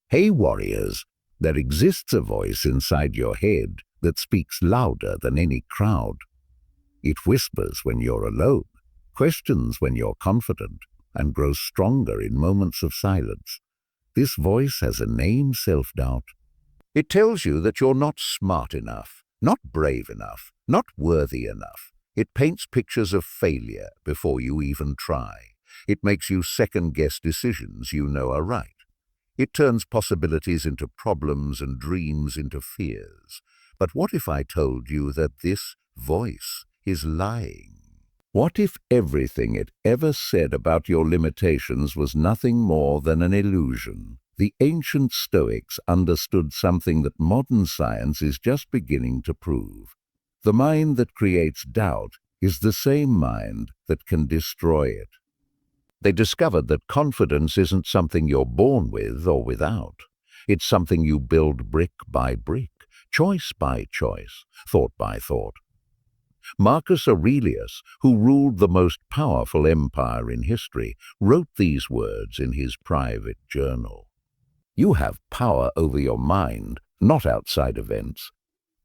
Hey warriors, there exists a voice inside your head that speaks louder than any crowd. It whispers when you're alone, questions when you're confident, and grows stronger in moments of silence. This voice has a name: self-doubt. It tells you that you're not smart enough, not brave enough, not worthy enough. It paints pictures of failure before you even try. It makes you second-guess decisions you know are right. It turns possibilities into problems and dreams into fears. But what if I told you that this voice is lying? What if everything it ever said about your limitations was nothing more than an illusion? The ancient Stoics understood something that modern science is just beginning to prove. The mind that creates doubt is the same mind that can destroy it. They discovered that confidence isn't something you're born with or without. It's something you build brick by brick, choice by choice, thought by thought. Marcus Aurelius, who ruled the most powerful empire in history, wrote these words in his private journal. You have power over your mind, not outside events.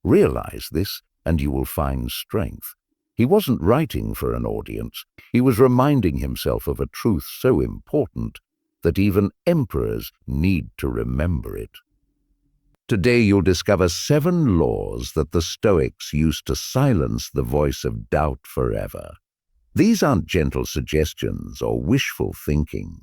Realize this, and you will find strength. He wasn't writing for an audience. He was reminding himself of a truth so important that even emperors need to remember it. Today you'll discover 7 laws that the Stoics used to silence the voice of doubt forever. These aren't gentle suggestions or wishful thinking.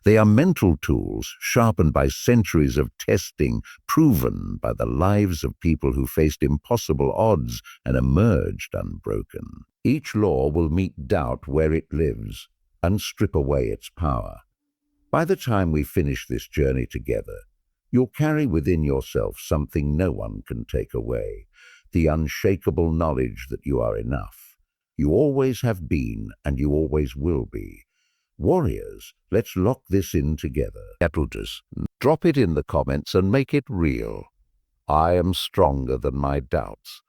They are mental tools sharpened by centuries of testing, proven by the lives of people who faced impossible odds and emerged unbroken. Each law will meet doubt where it lives and strip away its power. By the time we finish this journey together, you'll carry within yourself something no one can take away, the unshakable knowledge that you are enough. You always have been, and you always will be. Warriors, let's lock this in together. Epictetus, drop it in the comments and make it real. I am stronger than my doubts.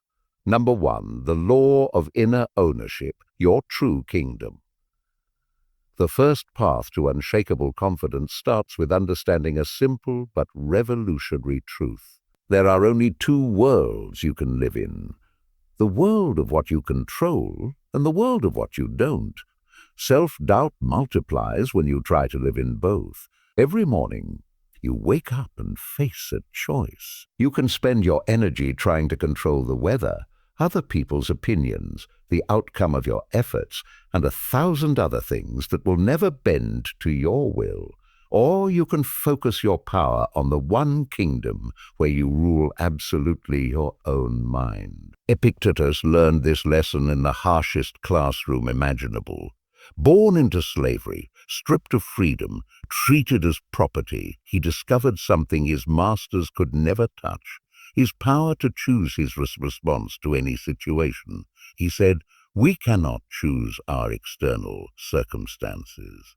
Number 1, the law of inner ownership, your true kingdom. The first path to unshakable confidence starts with understanding a simple but revolutionary truth. There are only 2 worlds you can live in. The world of what you control and the world of what you don't. Self-doubt multiplies when you try to live in both. Every morning, you wake up and face a choice. You can spend your energy trying to control the weather, other people's opinions, the outcome of your efforts, and 1,000 other things that will never bend to your will. Or you can focus your power on the one kingdom where you rule absolutely your own mind. Epictetus learned this lesson in the harshest classroom imaginable. Born into slavery, stripped of freedom, treated as property, he discovered something his masters could never touch: his power to choose his response to any situation. He said, "We cannot choose our external circumstances,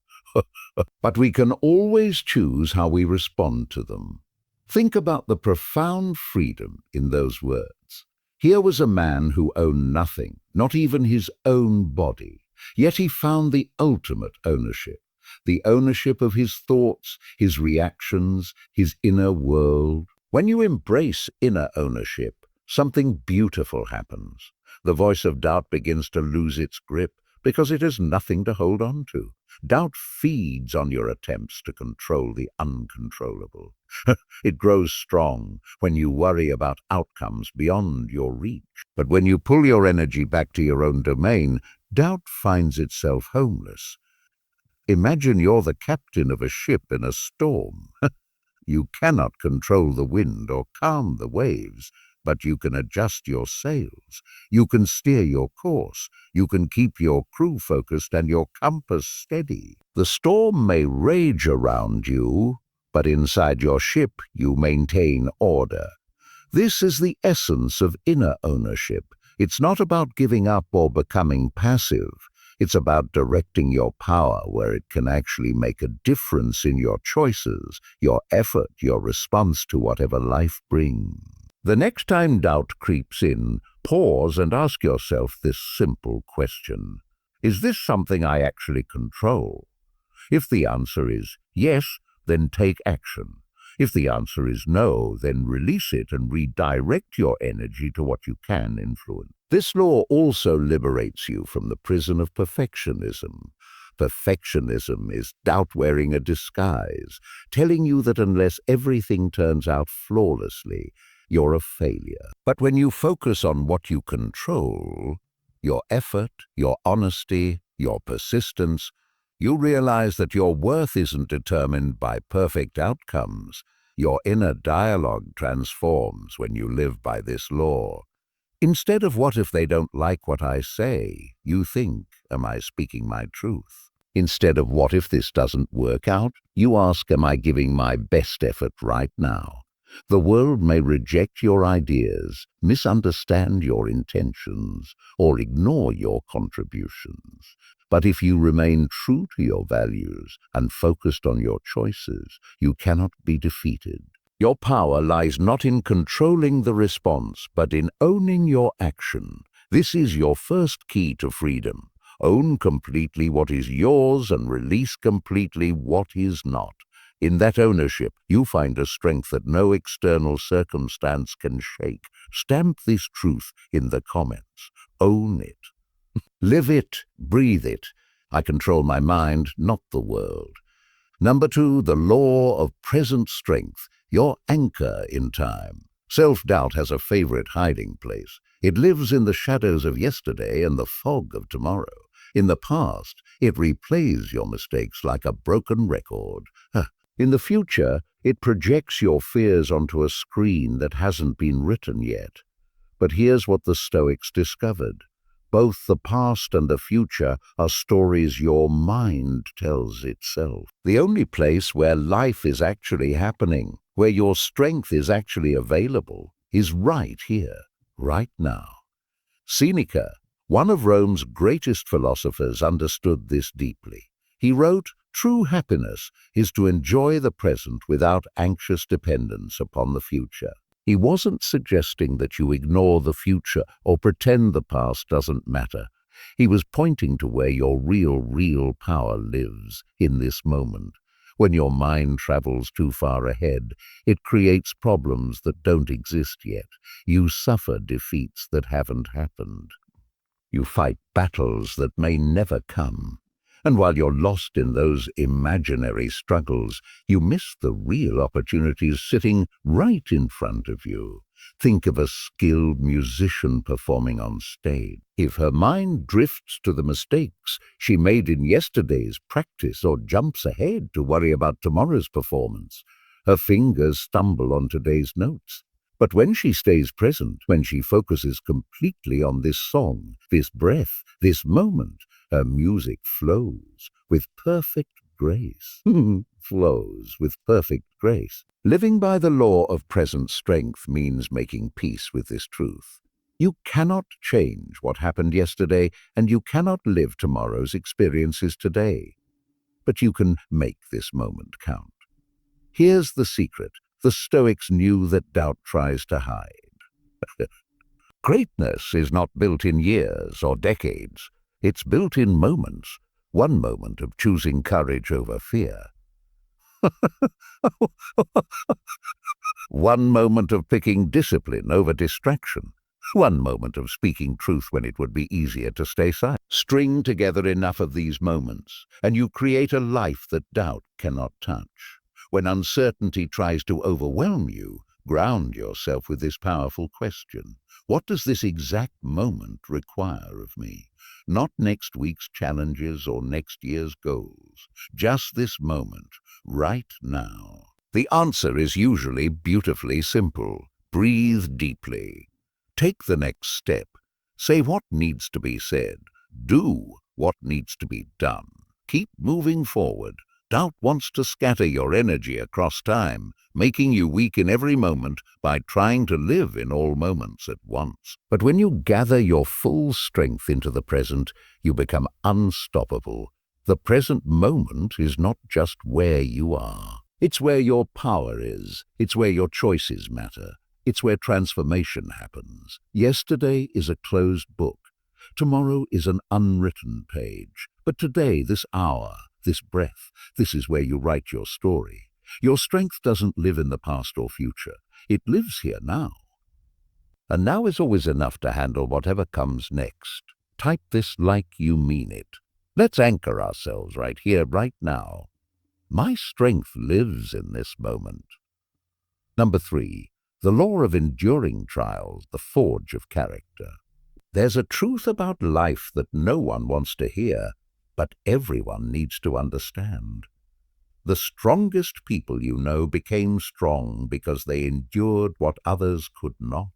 but we can always choose how we respond to them." Think about the profound freedom in those words. Here was a man who owned nothing, not even his own body. Yet he found the ultimate ownership, the ownership of his thoughts, his reactions, his inner world. When you embrace inner ownership, something beautiful happens. The voice of doubt begins to lose its grip because it has nothing to hold on to. Doubt feeds on your attempts to control the uncontrollable. It grows strong when you worry about outcomes beyond your reach. But when you pull your energy back to your own domain, doubt finds itself homeless. Imagine you're the captain of a ship in a storm. You cannot control the wind or calm the waves, but you can adjust your sails. You can steer your course. You can keep your crew focused and your compass steady. The storm may rage around you, but inside your ship you maintain order. This is the essence of inner ownership. It's not about giving up or becoming passive. It's about directing your power where it can actually make a difference in your choices, your effort, your response to whatever life brings. The next time doubt creeps in, pause and ask yourself this simple question: is this something I actually control? If the answer is yes, then take action. If the answer is no, then release it and redirect your energy to what you can influence. This law also liberates you from the prison of perfectionism. Perfectionism is doubt wearing a disguise, telling you that unless everything turns out flawlessly, you're a failure. But when you focus on what you control, your effort, your honesty, your persistence, you realize that your worth isn't determined by perfect outcomes. Your inner dialogue transforms when you live by this law. Instead of what if they don't like what I say, you think, am I speaking my truth? Instead of what if this doesn't work out, you ask, am I giving my best effort right now? The world may reject your ideas, misunderstand your intentions, or ignore your contributions. But if you remain true to your values and focused on your choices, you cannot be defeated. Your power lies not in controlling the response, but in owning your action. This is your first key to freedom. Own completely what is yours and release completely what is not. In that ownership, you find a strength that no external circumstance can shake. Stamp this truth in the comments. Own it. Live it. Breathe it. I control my mind, not the world. Number 2, the law of present strength, your anchor in time. Self-doubt has a favorite hiding place. It lives in the shadows of yesterday and the fog of tomorrow. In the past, it replays your mistakes like a broken record. In the future, it projects your fears onto a screen that hasn't been written yet. But here's what the Stoics discovered. Both the past and the future are stories your mind tells itself. The only place where life is actually happening, where your strength is actually available, is right here, right now. Seneca, one of Rome's greatest philosophers, understood this deeply. He wrote, "True happiness is to enjoy the present without anxious dependence upon the future." He wasn't suggesting that you ignore the future or pretend the past doesn't matter. He was pointing to where your real power lives, in this moment. When your mind travels too far ahead, it creates problems that don't exist yet. You suffer defeats that haven't happened. You fight battles that may never come. And while you're lost in those imaginary struggles, you miss the real opportunities sitting right in front of you. Think of a skilled musician performing on stage. If her mind drifts to the mistakes she made in yesterday's practice or jumps ahead to worry about tomorrow's performance, her fingers stumble on today's notes. But when she stays present, when she focuses completely on this song, this breath, this moment, her music flows with perfect grace. Flows with perfect grace. Living by the law of present strength means making peace with this truth. You cannot change what happened yesterday, and you cannot live tomorrow's experiences today. But you can make this moment count. Here's the secret. The Stoics knew that doubt tries to hide. Greatness is not built in years or decades. It's built in moments. One moment of choosing courage over fear. One moment of picking discipline over distraction. One moment of speaking truth when it would be easier to stay silent. String together enough of these moments, and you create a life that doubt cannot touch. When uncertainty tries to overwhelm you, ground yourself with this powerful question. What does this exact moment require of me? Not next week's challenges or next year's goals. Just this moment, right now. The answer is usually beautifully simple. Breathe deeply. Take the next step. Say what needs to be said. Do what needs to be done. Keep moving forward. Doubt wants to scatter your energy across time, making you weak in every moment by trying to live in all moments at once. But when you gather your full strength into the present, you become unstoppable. The present moment is not just where you are. It's where your power is. It's where your choices matter. It's where transformation happens. Yesterday is a closed book. Tomorrow is an unwritten page. But today, this hour, this breath, this is where you write your story. Your strength doesn't live in the past or future. It lives here now. And now is always enough to handle whatever comes next. Type this like you mean it. Let's anchor ourselves right here, right now. My strength lives in this moment. Number 3, the law of enduring trials, the forge of character. There's a truth about life that no one wants to hear, but everyone needs to understand. The strongest people you know became strong because they endured what others could not.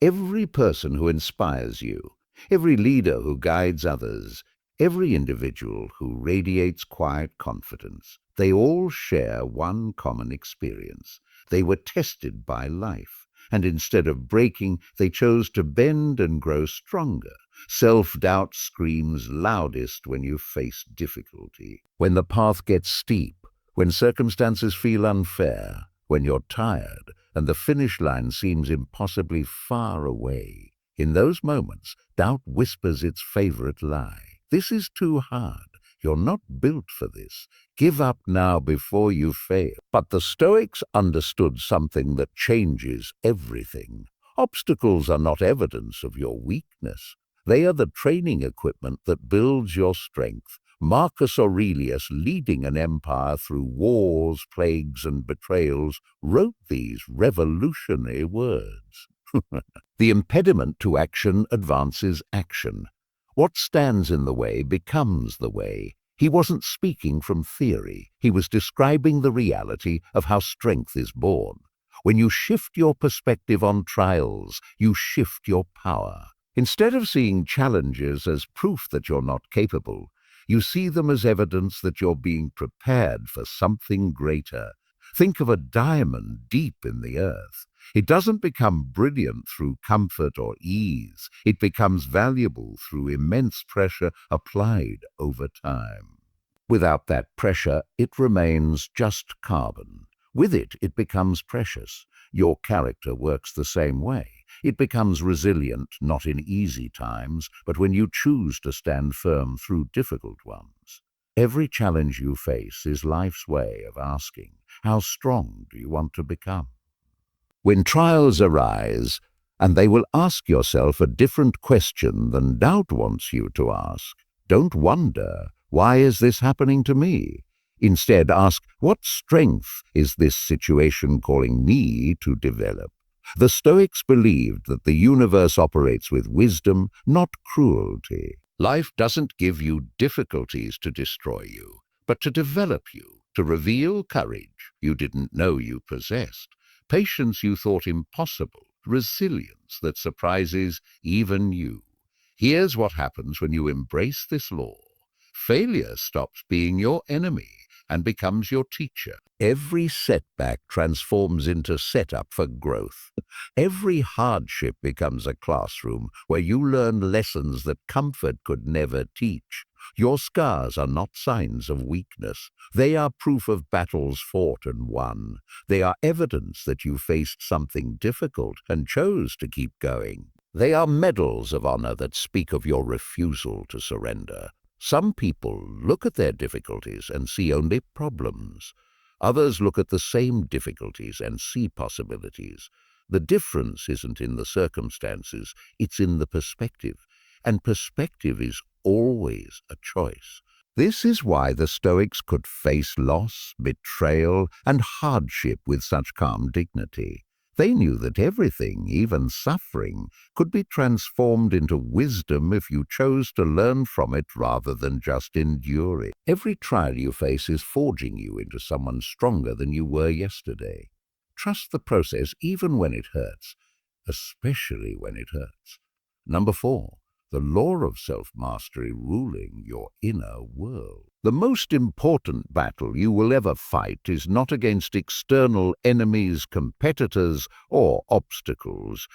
Every person who inspires you, every leader who guides others, every individual who radiates quiet confidence, they all share one common experience. They were tested by life, and instead of breaking, they chose to bend and grow stronger. Self-doubt screams loudest when you face difficulty. When the path gets steep, when circumstances feel unfair, when you're tired, and the finish line seems impossibly far away. In those moments, doubt whispers its favorite lie. This is too hard. You're not built for this. Give up now before you fail. But the Stoics understood something that changes everything. Obstacles are not evidence of your weakness. They are the training equipment that builds your strength. Marcus Aurelius, leading an empire through wars, plagues, and betrayals, wrote these revolutionary words. The impediment to action advances action. What stands in the way becomes the way. He wasn't speaking from theory. He was describing the reality of how strength is born. When you shift your perspective on trials, you shift your power. Instead of seeing challenges as proof that you're not capable, you see them as evidence that you're being prepared for something greater. Think of a diamond deep in the earth. It doesn't become brilliant through comfort or ease. It becomes valuable through immense pressure applied over time. Without that pressure, it remains just carbon. With it, it becomes precious. Your character works the same way. It becomes resilient, not in easy times, but when you choose to stand firm through difficult ones. Every challenge you face is life's way of asking, how strong do you want to become? When trials arise, and they will ask yourself a different question than doubt wants you to ask, don't wonder, why is this happening to me? Instead, ask, what strength is this situation calling me to develop? The Stoics believed that the universe operates with wisdom, not cruelty. Life doesn't give you difficulties to destroy you, but to develop you, to reveal courage you didn't know you possessed, patience you thought impossible, resilience that surprises even you. Here's what happens when you embrace this law. Failure stops being your enemy and becomes your teacher. Every setback transforms into setup for growth. Every hardship becomes a classroom where you learn lessons that comfort could never teach. Your scars are not signs of weakness. They are proof of battles fought and won. They are evidence that you faced something difficult and chose to keep going. They are medals of honor that speak of your refusal to surrender. Some people look at their difficulties and see only problems. Others look at the same difficulties and see possibilities. The difference isn't in the circumstances, it's in the perspective. And perspective is always a choice. This is why the Stoics could face loss, betrayal, and hardship with such calm dignity. They knew that everything, even suffering, could be transformed into wisdom if you chose to learn from it rather than just endure it. Every trial you face is forging you into someone stronger than you were yesterday. Trust the process even when it hurts, especially when it hurts. Number 4. The law of self-mastery ruling your inner world. The most important battle you will ever fight is not against external enemies, competitors, or obstacles.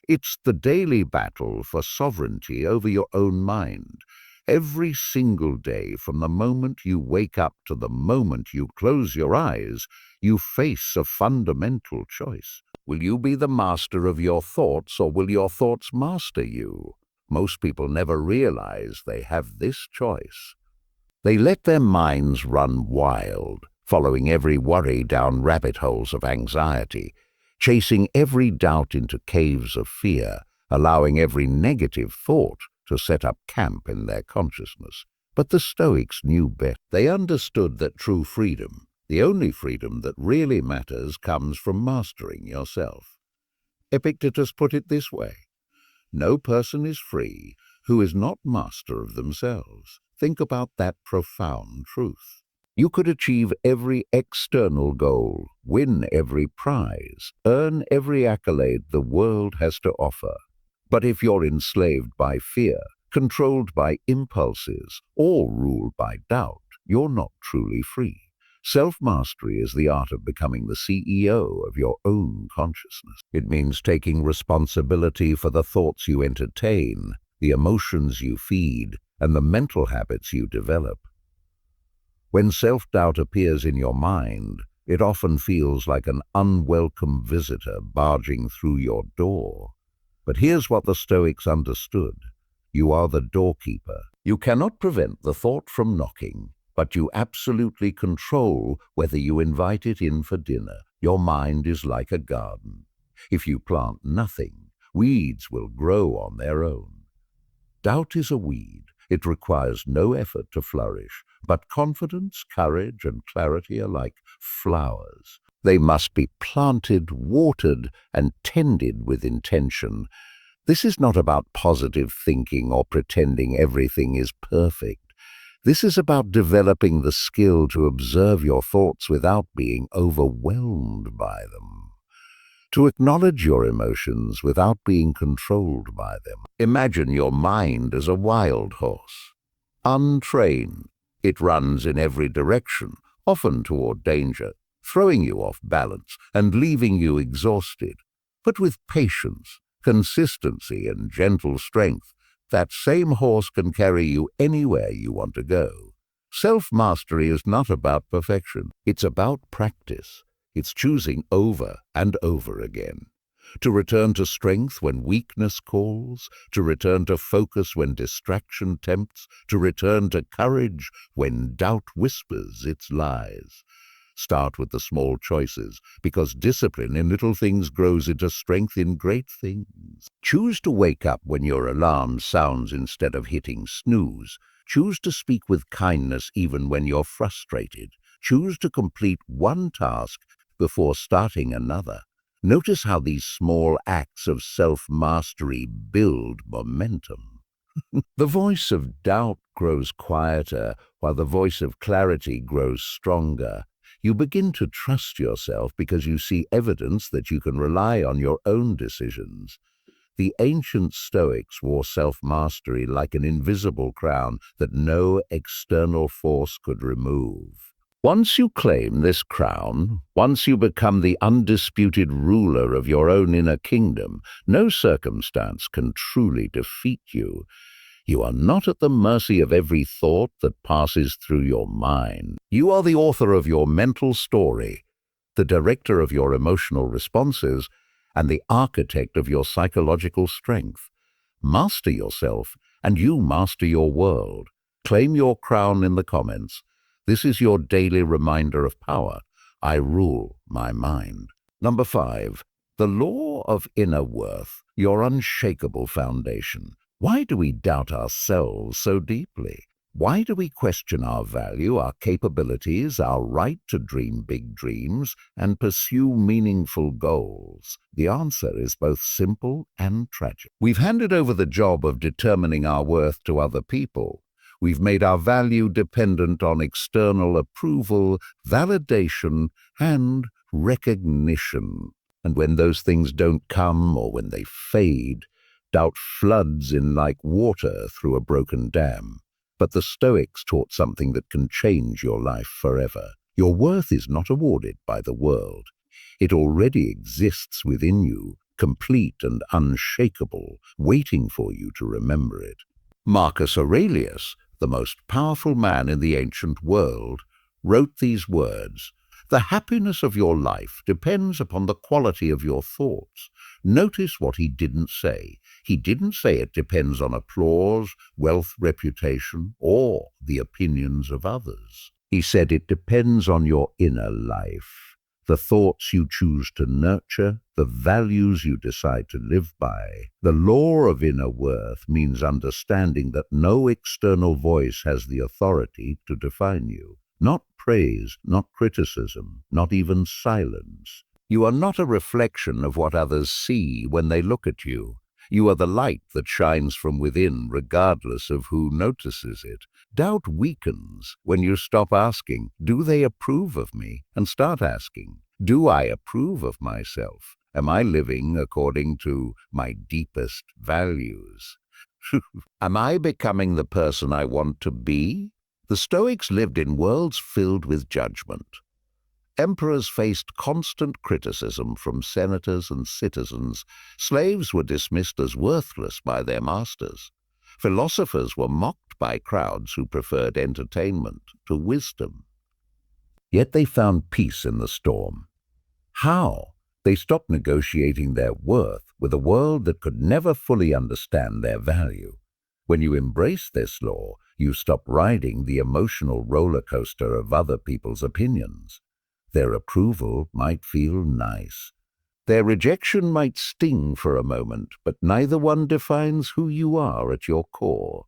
It's the daily battle for sovereignty over your own mind. Every single day, from the moment you wake up to the moment you close your eyes, you face a fundamental choice. Will you be the master of your thoughts, or will your thoughts master you? Most people never realize they have this choice. They let their minds run wild, following every worry down rabbit holes of anxiety, chasing every doubt into caves of fear, allowing every negative thought to set up camp in their consciousness. But the Stoics knew better. They understood that true freedom, the only freedom that really matters, comes from mastering yourself. Epictetus put it this way: no person is free who is not master of themselves. Think about that profound truth. You could achieve every external goal, win every prize, earn every accolade the world has to offer. But if you're enslaved by fear, controlled by impulses, or ruled by doubt, you're not truly free. Self-mastery is the art of becoming the CEO of your own consciousness. It means taking responsibility for the thoughts you entertain, the emotions you feed, and the mental habits you develop. When self-doubt appears in your mind, it often feels like an unwelcome visitor barging through your door. But here's what the Stoics understood. You are the doorkeeper. You cannot prevent the thought from knocking, but you absolutely control whether you invite it in for dinner. Your mind is like a garden. If you plant nothing, weeds will grow on their own. Doubt is a weed. It requires no effort to flourish, but confidence, courage, and clarity are like flowers. They must be planted, watered, and tended with intention. This is not about positive thinking or pretending everything is perfect. This is about developing the skill to observe your thoughts without being overwhelmed by them. To acknowledge your emotions without being controlled by them. Imagine your mind as a wild horse. Untrained, it runs in every direction, often toward danger, throwing you off balance and leaving you exhausted. But with patience, consistency, and gentle strength, that same horse can carry you anywhere you want to go. Self-mastery is not about perfection. It's about practice. It's choosing over and over again. To return to strength when weakness calls, to return to focus when distraction tempts, to return to courage when doubt whispers its lies. Start with the small choices, because discipline in little things grows into strength in great things. Choose to wake up when your alarm sounds instead of hitting snooze. Choose to speak with kindness even when you're frustrated. Choose to complete one task before starting another. Notice how these small acts of self-mastery build momentum. The voice of doubt grows quieter, while the voice of clarity grows stronger. You begin to trust yourself because you see evidence that you can rely on your own decisions. The ancient Stoics wore self-mastery like an invisible crown that no external force could remove. Once you claim this crown, once you become the undisputed ruler of your own inner kingdom, no circumstance can truly defeat you. You are not at the mercy of every thought that passes through your mind. You are the author of your mental story, the director of your emotional responses, and the architect of your psychological strength. Master yourself, and you master your world. Claim your crown in the comments. This is your daily reminder of power. I rule my mind. Number 5, the law of inner worth, your unshakable foundation. Why do we doubt ourselves so deeply? Why do we question our value, our capabilities, our right to dream big dreams and pursue meaningful goals? The answer is both simple and tragic. We've handed over the job of determining our worth to other people. We've made our value dependent on external approval, validation, and recognition. And when those things don't come, or when they fade, doubt floods in like water through a broken dam. But the Stoics taught something that can change your life forever. Your worth is not awarded by the world. It already exists within you, complete and unshakable, waiting for you to remember it. Marcus Aurelius, the most powerful man in the ancient world, wrote these words: "The happiness of your life depends upon the quality of your thoughts." Notice what he didn't say. He didn't say it depends on applause, wealth, reputation, or the opinions of others. He said it depends on your inner life, the thoughts you choose to nurture, the values you decide to live by. The law of inner worth means understanding that no external voice has the authority to define you. Not praise, not criticism, not even silence. You are not a reflection of what others see when they look at you. You are the light that shines from within, regardless of who notices it. Doubt weakens when you stop asking, "Do they approve of me?" and start asking, "Do I approve of myself? Am I living according to my deepest values? Am I becoming the person I want to be?" The Stoics lived in worlds filled with judgment. Emperors faced constant criticism from senators and citizens. Slaves were dismissed as worthless by their masters. Philosophers were mocked by crowds who preferred entertainment to wisdom. Yet they found peace in the storm. How? They stopped negotiating their worth with a world that could never fully understand their value. When you embrace this law, you stop riding the emotional roller coaster of other people's opinions. Their approval might feel nice. Their rejection might sting for a moment, but neither one defines who you are at your core.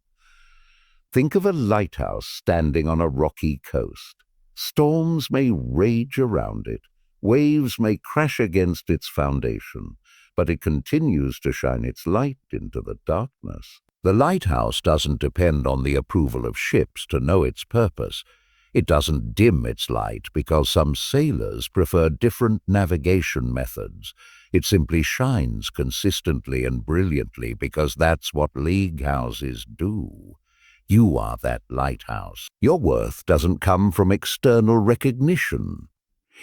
Think of a lighthouse standing on a rocky coast. Storms may rage around it. Waves may crash against its foundation, but it continues to shine its light into the darkness. The lighthouse doesn't depend on the approval of ships to know its purpose. It doesn't dim its light because some sailors prefer different navigation methods. It simply shines consistently and brilliantly because that's what league houses do. You are that lighthouse. Your worth doesn't come from external recognition.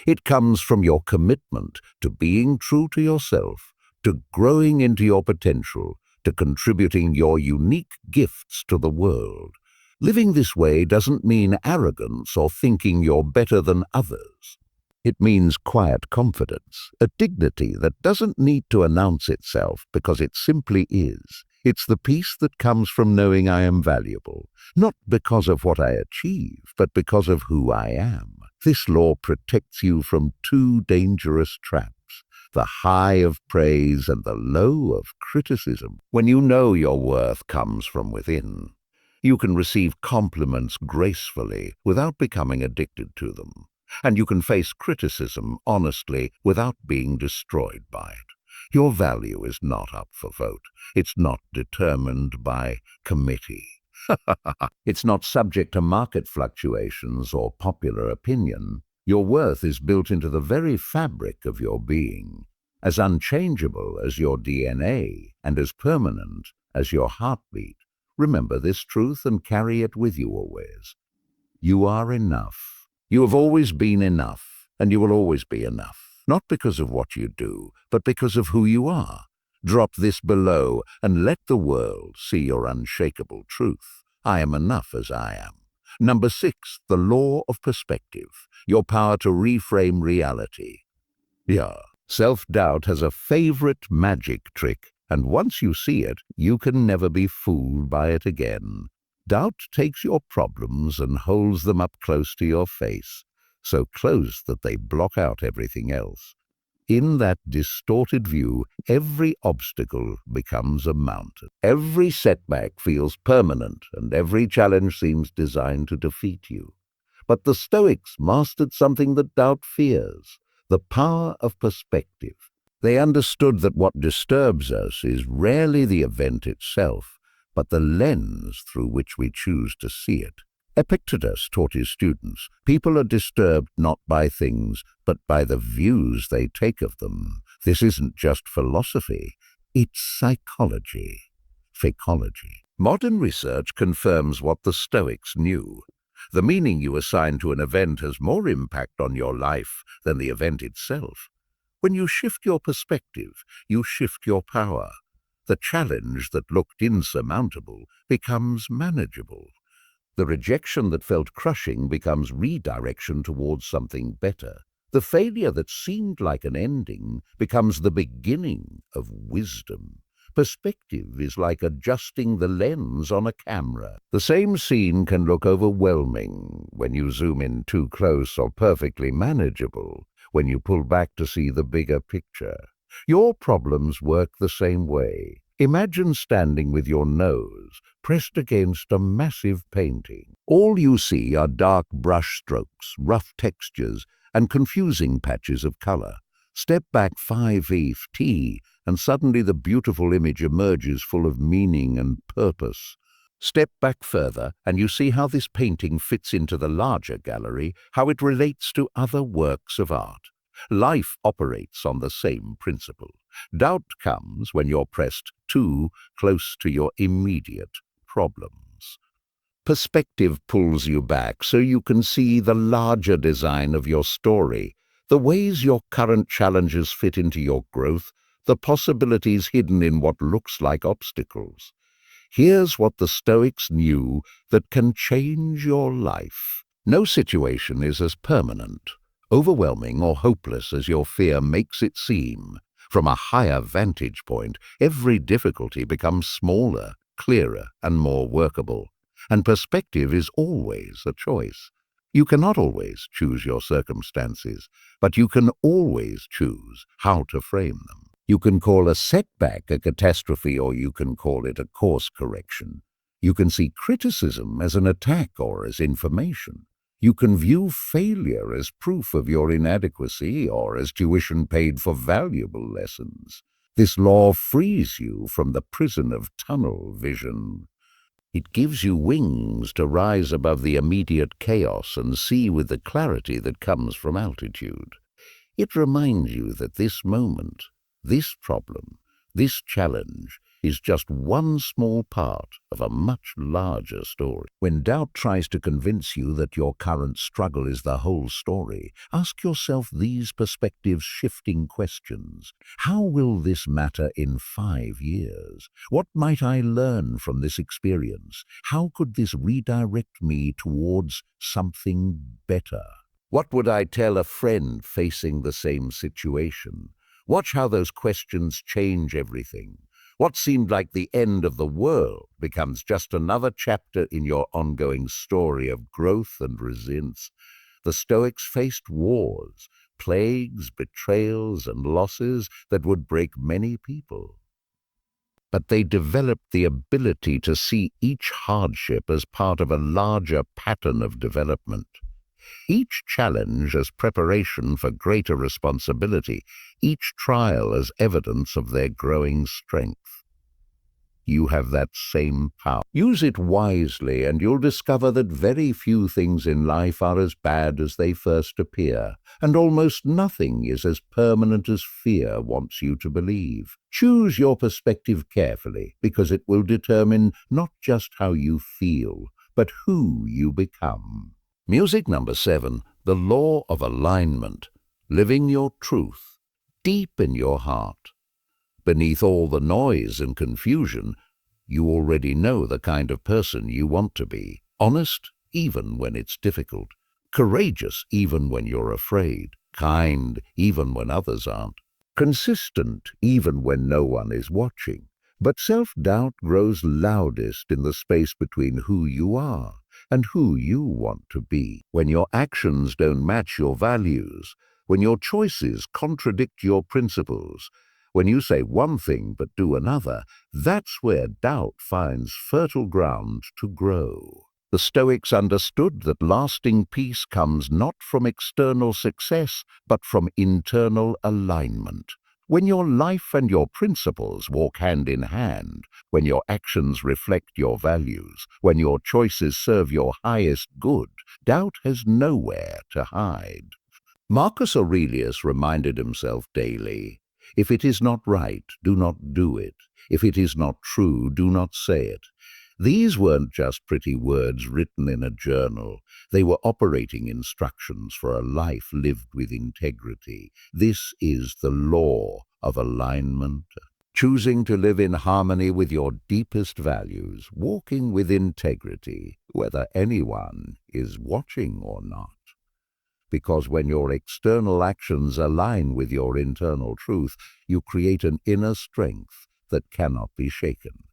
It comes from your commitment to being true to yourself, to growing into your potential, to contributing your unique gifts to the world. Living this way doesn't mean arrogance or thinking you're better than others. It means quiet confidence, a dignity that doesn't need to announce itself because it simply is. It's the peace that comes from knowing I am valuable, not because of what I achieve, but because of who I am. This law protects you from two dangerous traps: the high of praise and the low of criticism. When you know your worth comes from within, you can receive compliments gracefully without becoming addicted to them. And you can face criticism honestly without being destroyed by it. Your value is not up for vote. It's not determined by committee. It's not subject to market fluctuations or popular opinion. Your worth is built into the very fabric of your being, as unchangeable as your DNA and as permanent as your heartbeat. Remember this truth and carry it with you always. You are enough. You have always been enough, and you will always be enough. Not because of what you do, but because of who you are. Drop this below and let the world see your unshakable truth. I am enough as I am. Number 6, the law of perspective, your power to reframe reality. Yeah, self-doubt has a favorite magic trick, and once you see it, you can never be fooled by it again. Doubt takes your problems and holds them up close to your face, so close that they block out everything else. In that distorted view, every obstacle becomes a mountain. Every setback feels permanent, and every challenge seems designed to defeat you. But the Stoics mastered something that doubt fears: the power of perspective. They understood that what disturbs us is rarely the event itself, but the lens through which we choose to see it. Epictetus taught his students, people are disturbed not by things, but by the views they take of them. This isn't just philosophy, it's psychology, phacology. Modern research confirms what the Stoics knew. The meaning you assign to an event has more impact on your life than the event itself. When you shift your perspective, you shift your power. The challenge that looked insurmountable becomes manageable. The rejection that felt crushing becomes redirection towards something better. The failure that seemed like an ending becomes the beginning of wisdom. Perspective is like adjusting the lens on a camera. The same scene can look overwhelming when you zoom in too close, or perfectly manageable when you pull back to see the bigger picture. Your problems work the same way. Imagine standing with your nose pressed against a massive painting. All you see are dark brush strokes, rough textures, and confusing patches of color. Step back 5 feet, and suddenly the beautiful image emerges full of meaning and purpose. Step back further, and you see how this painting fits into the larger gallery, how it relates to other works of art. Life operates on the same principle. Doubt comes when you're pressed too close to your immediate problems. Perspective pulls you back so you can see the larger design of your story, the ways your current challenges fit into your growth, the possibilities hidden in what looks like obstacles. Here's what the Stoics knew that can change your life. No situation is as permanent, overwhelming, or hopeless as your fear makes it seem. From a higher vantage point, every difficulty becomes smaller, clearer, and more workable. And perspective is always a choice. You cannot always choose your circumstances, but you can always choose how to frame them. You can call a setback a catastrophe, or you can call it a course correction. You can see criticism as an attack or as information. You can view failure as proof of your inadequacy or as tuition paid for valuable lessons. This law frees you from the prison of tunnel vision. It gives you wings to rise above the immediate chaos and see with the clarity that comes from altitude. It reminds you that this moment, this problem, this challenge is just one small part of a much larger story. When doubt tries to convince you that your current struggle is the whole story, ask yourself these perspective-shifting questions. How will this matter in 5 years? What might I learn from this experience? How could this redirect me towards something better? What would I tell a friend facing the same situation? Watch how those questions change everything. What seemed like the end of the world becomes just another chapter in your ongoing story of growth and resilience. The Stoics faced wars, plagues, betrayals, and losses that would break many people. But they developed the ability to see each hardship as part of a larger pattern of development. Each challenge as preparation for greater responsibility, each trial as evidence of their growing strength. You have that same power. Use it wisely, and you'll discover that very few things in life are as bad as they first appear, and almost nothing is as permanent as fear wants you to believe. Choose your perspective carefully, because it will determine not just how you feel, but who you become. Music number 7, the law of alignment, living your truth, deep in your heart. Beneath all the noise and confusion, you already know the kind of person you want to be. Honest, even when it's difficult. Courageous, even when you're afraid. Kind, even when others aren't. Consistent, even when no one is watching. But self-doubt grows loudest in the space between who you are and who you want to be. When your actions don't match your values, when your choices contradict your principles, when you say one thing but do another, that's where doubt finds fertile ground to grow. The Stoics understood that lasting peace comes not from external success, but from internal alignment. When your life and your principles walk hand in hand, when your actions reflect your values, when your choices serve your highest good, doubt has nowhere to hide. Marcus Aurelius reminded himself daily, "If it is not right, do not do it. If it is not true, do not say it." These weren't just pretty words written in a journal. They were operating instructions for a life lived with integrity. This is the law of alignment. Choosing to live in harmony with your deepest values, walking with integrity, whether anyone is watching or not. Because when your external actions align with your internal truth, you create an inner strength that cannot be shaken.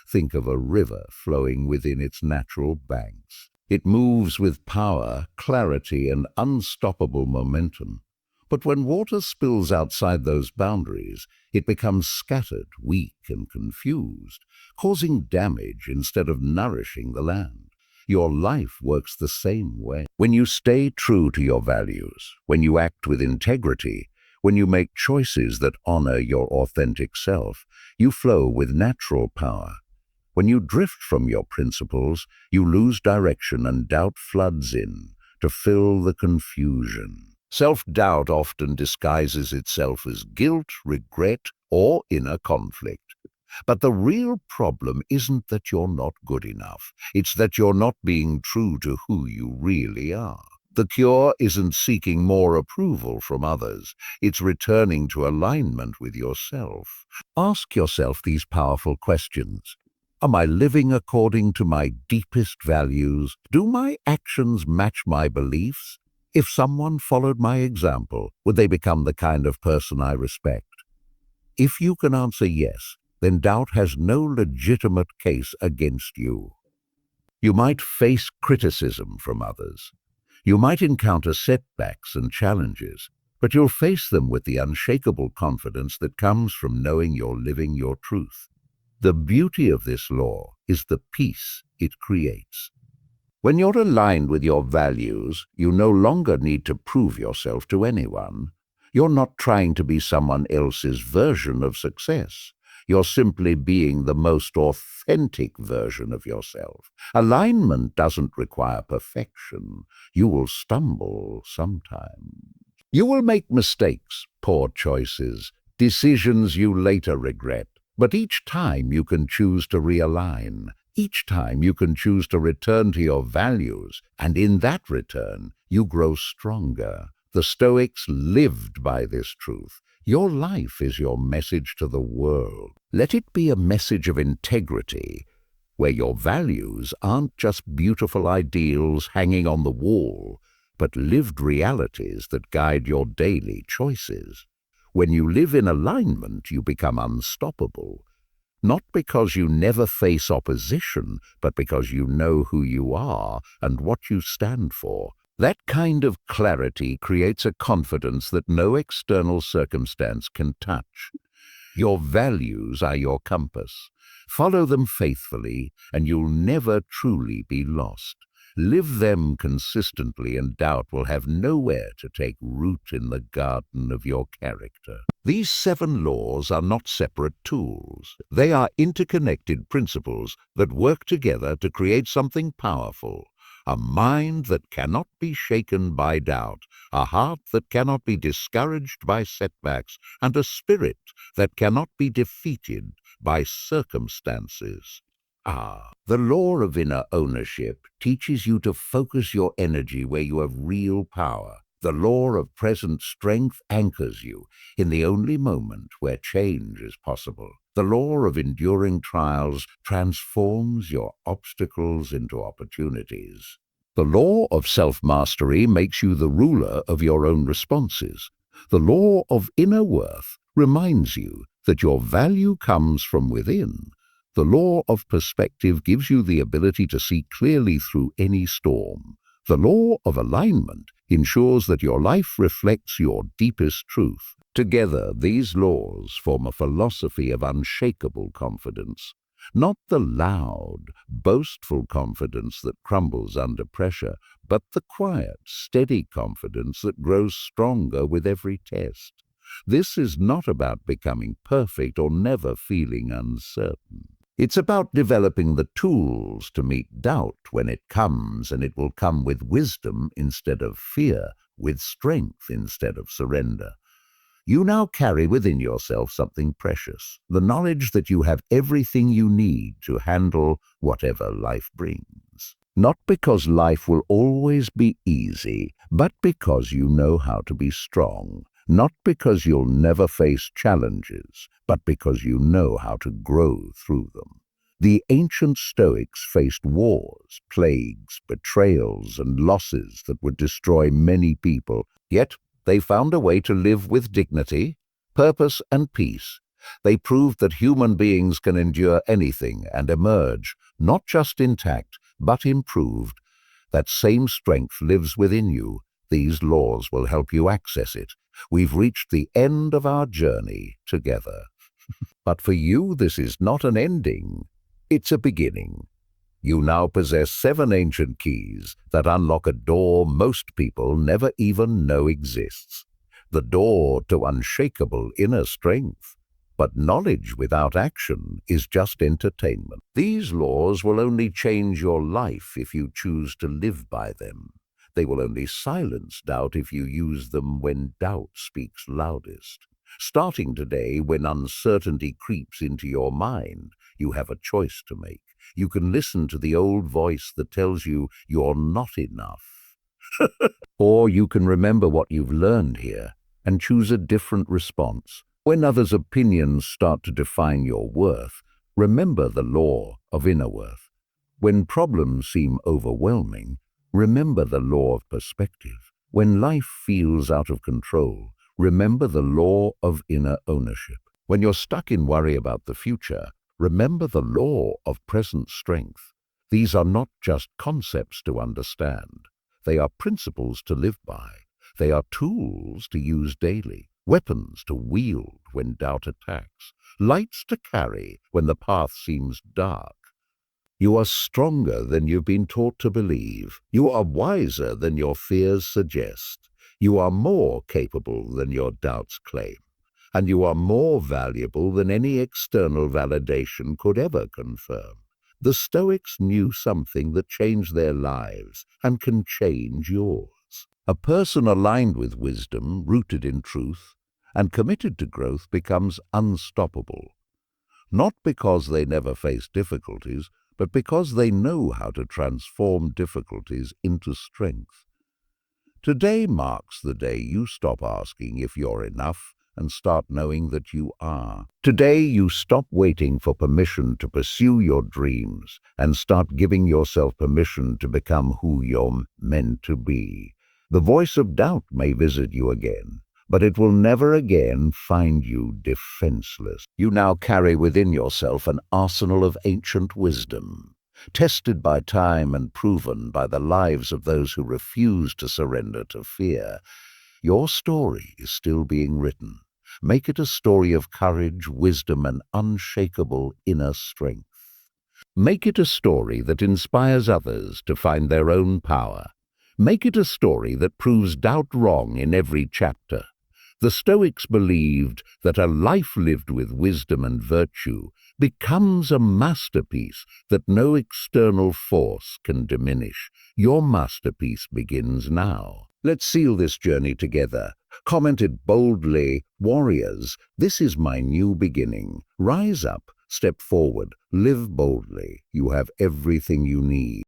Think of a river flowing within its natural banks. It moves with power, clarity, and unstoppable momentum. But when water spills outside those boundaries, it becomes scattered, weak, and confused, causing damage instead of nourishing the land. Your life works the same way. When you stay true to your values, when you act with integrity, when you make choices that honor your authentic self, you flow with natural power. When you drift from your principles, you lose direction and doubt floods in to fill the confusion. Self-doubt often disguises itself as guilt, regret, or inner conflict. But the real problem isn't that you're not good enough. It's that you're not being true to who you really are. The cure isn't seeking more approval from others. It's returning to alignment with yourself. Ask yourself these powerful questions. Am I living according to my deepest values? Do my actions match my beliefs? If someone followed my example, would they become the kind of person I respect? If you can answer yes, then doubt has no legitimate case against you. You might face criticism from others. You might encounter setbacks and challenges, but you'll face them with the unshakable confidence that comes from knowing you're living your truth. The beauty of this law is the peace it creates. When you're aligned with your values, you no longer need to prove yourself to anyone. You're not trying to be someone else's version of success. You're simply being the most authentic version of yourself. Alignment doesn't require perfection. You will stumble sometimes. You will make mistakes, poor choices, decisions you later regret. But each time you can choose to realign. Each time you can choose to return to your values, and in that return, you grow stronger. The Stoics lived by this truth. Your life is your message to the world. Let it be a message of integrity, where your values aren't just beautiful ideals hanging on the wall, but lived realities that guide your daily choices. When you live in alignment, you become unstoppable. Not because you never face opposition, but because you know who you are and what you stand for. That kind of clarity creates a confidence that no external circumstance can touch. Your values are your compass. Follow them faithfully, and you'll never truly be lost. Live them consistently, and doubt will have nowhere to take root in the garden of your character. These 7 laws are not separate tools. They are interconnected principles that work together to create something powerful. A mind that cannot be shaken by doubt, a heart that cannot be discouraged by setbacks, and a spirit that cannot be defeated by circumstances. The law of inner ownership teaches you to focus your energy where you have real power. The law of present strength anchors you in the only moment where change is possible. The law of enduring trials transforms your obstacles into opportunities. The law of self-mastery makes you the ruler of your own responses. The law of inner worth reminds you that your value comes from within. The law of perspective gives you the ability to see clearly through any storm. The law of alignment ensures that your life reflects your deepest truth. Together, these laws form a philosophy of unshakable confidence, not the loud, boastful confidence that crumbles under pressure, but the quiet, steady confidence that grows stronger with every test. This is not about becoming perfect or never feeling uncertain. It's about developing the tools to meet doubt when it comes, and it will come with wisdom instead of fear, with strength instead of surrender. You now carry within yourself something precious, the knowledge that you have everything you need to handle whatever life brings. Not because life will always be easy, but because you know how to be strong. Not because you'll never face challenges, but because you know how to grow through them. The ancient Stoics faced wars, plagues, betrayals, and losses that would destroy many people, yet they found a way to live with dignity, purpose, and peace. They proved that human beings can endure anything and emerge, not just intact, but improved. That same strength lives within you. These laws will help you access it. We've reached the end of our journey together. But for you, this is not an ending. It's a beginning. You now possess 7 ancient keys that unlock a door most people never even know exists. The door to unshakable inner strength. But knowledge without action is just entertainment. These laws will only change your life if you choose to live by them. They will only silence doubt if you use them when doubt speaks loudest. Starting today, when uncertainty creeps into your mind, you have a choice to make. You can listen to the old voice that tells you you're not enough. Or you can remember what you've learned here and choose a different response. When others' opinions start to define your worth, remember the law of inner worth. When problems seem overwhelming, remember the law of perspective. When life feels out of control, remember the law of inner ownership. When you're stuck in worry about the future, remember the law of present strength. These are not just concepts to understand. They are principles to live by. They are tools to use daily, weapons to wield when doubt attacks, lights to carry when the path seems dark. You are stronger than you've been taught to believe. You are wiser than your fears suggest. You are more capable than your doubts claim. And you are more valuable than any external validation could ever confirm. The Stoics knew something that changed their lives and can change yours. A person aligned with wisdom, rooted in truth, and committed to growth becomes unstoppable. Not because they never face difficulties, but because they know how to transform difficulties into strength. Today marks the day you stop asking if you're enough and start knowing that you are. Today you stop waiting for permission to pursue your dreams and start giving yourself permission to become who you're meant to be. The voice of doubt may visit you again, but it will never again find you defenseless. You now carry within yourself an arsenal of ancient wisdom, tested by time and proven by the lives of those who refuse to surrender to fear. Your story is still being written. Make it a story of courage, wisdom, and unshakable inner strength. Make it a story that inspires others to find their own power. Make it a story that proves doubt wrong in every chapter. The Stoics believed that a life lived with wisdom and virtue becomes a masterpiece that no external force can diminish. Your masterpiece begins now. Let's seal this journey together. Comment it boldly, warriors, this is my new beginning. Rise up, step forward, live boldly. You have everything you need.